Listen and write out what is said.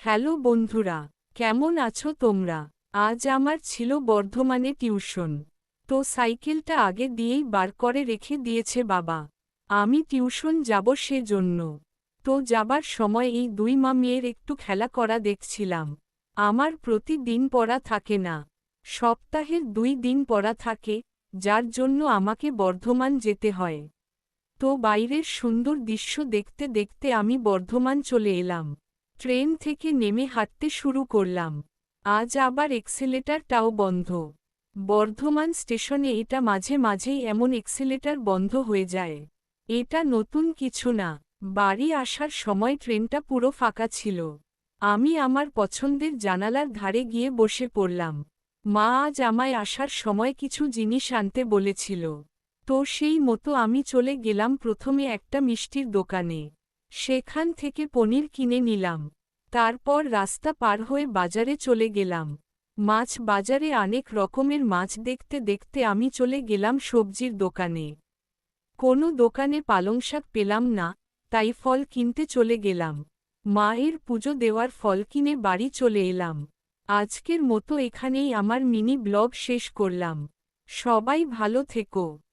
Hello বন্ধুরা, কেমন আছো তোমরা? আজ আমার ছিল বর্ধমানে টিউশন। তো সাইকেলটা আগে দিয়েই বার করে রেখে দিয়েছে বাবা। আমি টিউশন যাব সেজন্য। তো যাবার সময় এই দুই মেয়ের একটু খেলা করা দেখছিলাম। আমার প্রতিদিন পড়া থাকে না। সপ্তাহের 2 দিন পড়া থাকে, যার জন্য আমাকে বর্ধমান যেতে হয়। তো বাইরের সুন্দর দৃশ্য দেখতে দেখতে আমি বর্ধমান চলে এলাম। ট্রেন থেকে নেমে হাঁটতে শুরু করলাম। আজ আবার এক্সেলেটারটাও বন্ধ। বর্ধমান স্টেশনে এটা মাঝে মাঝেই এমন এক্সেলেটার বন্ধ হয়ে যায়। এটা নতুন কিছু না। বাড়ি আসার সময় ট্রেনটা পুরো ফাঁকা ছিল। আমি আমার পছন্দের জানালার ধারে গিয়ে বসে পড়লাম। মা আজ আমায় আসার সময় কিছু জিনিস আনতে বলেছিল। তো সেই মতো আমি চলে গেলাম প্রথমে একটা মিষ্টির দোকানে। সেখান থেকে পনির কিনে নিলাম। তারপর রাস্তা পার হয়ে বাজারে চলে গেলাম। মাছ বাজারে অনেক রকমের মাছ দেখতে দেখতে আমি চলে গেলাম সবজির দোকানে। কোনো দোকানে পালংশাক পেলাম না, তাই ফল কিনতে চলে গেলাম। মায়ের পুজো দেওয়ার ফল কিনে বাড়ি চলে এলাম। আজকের মতো এখানেই আমার মিনি ব্লগ শেষ করলাম। সবাই ভালো থেকো।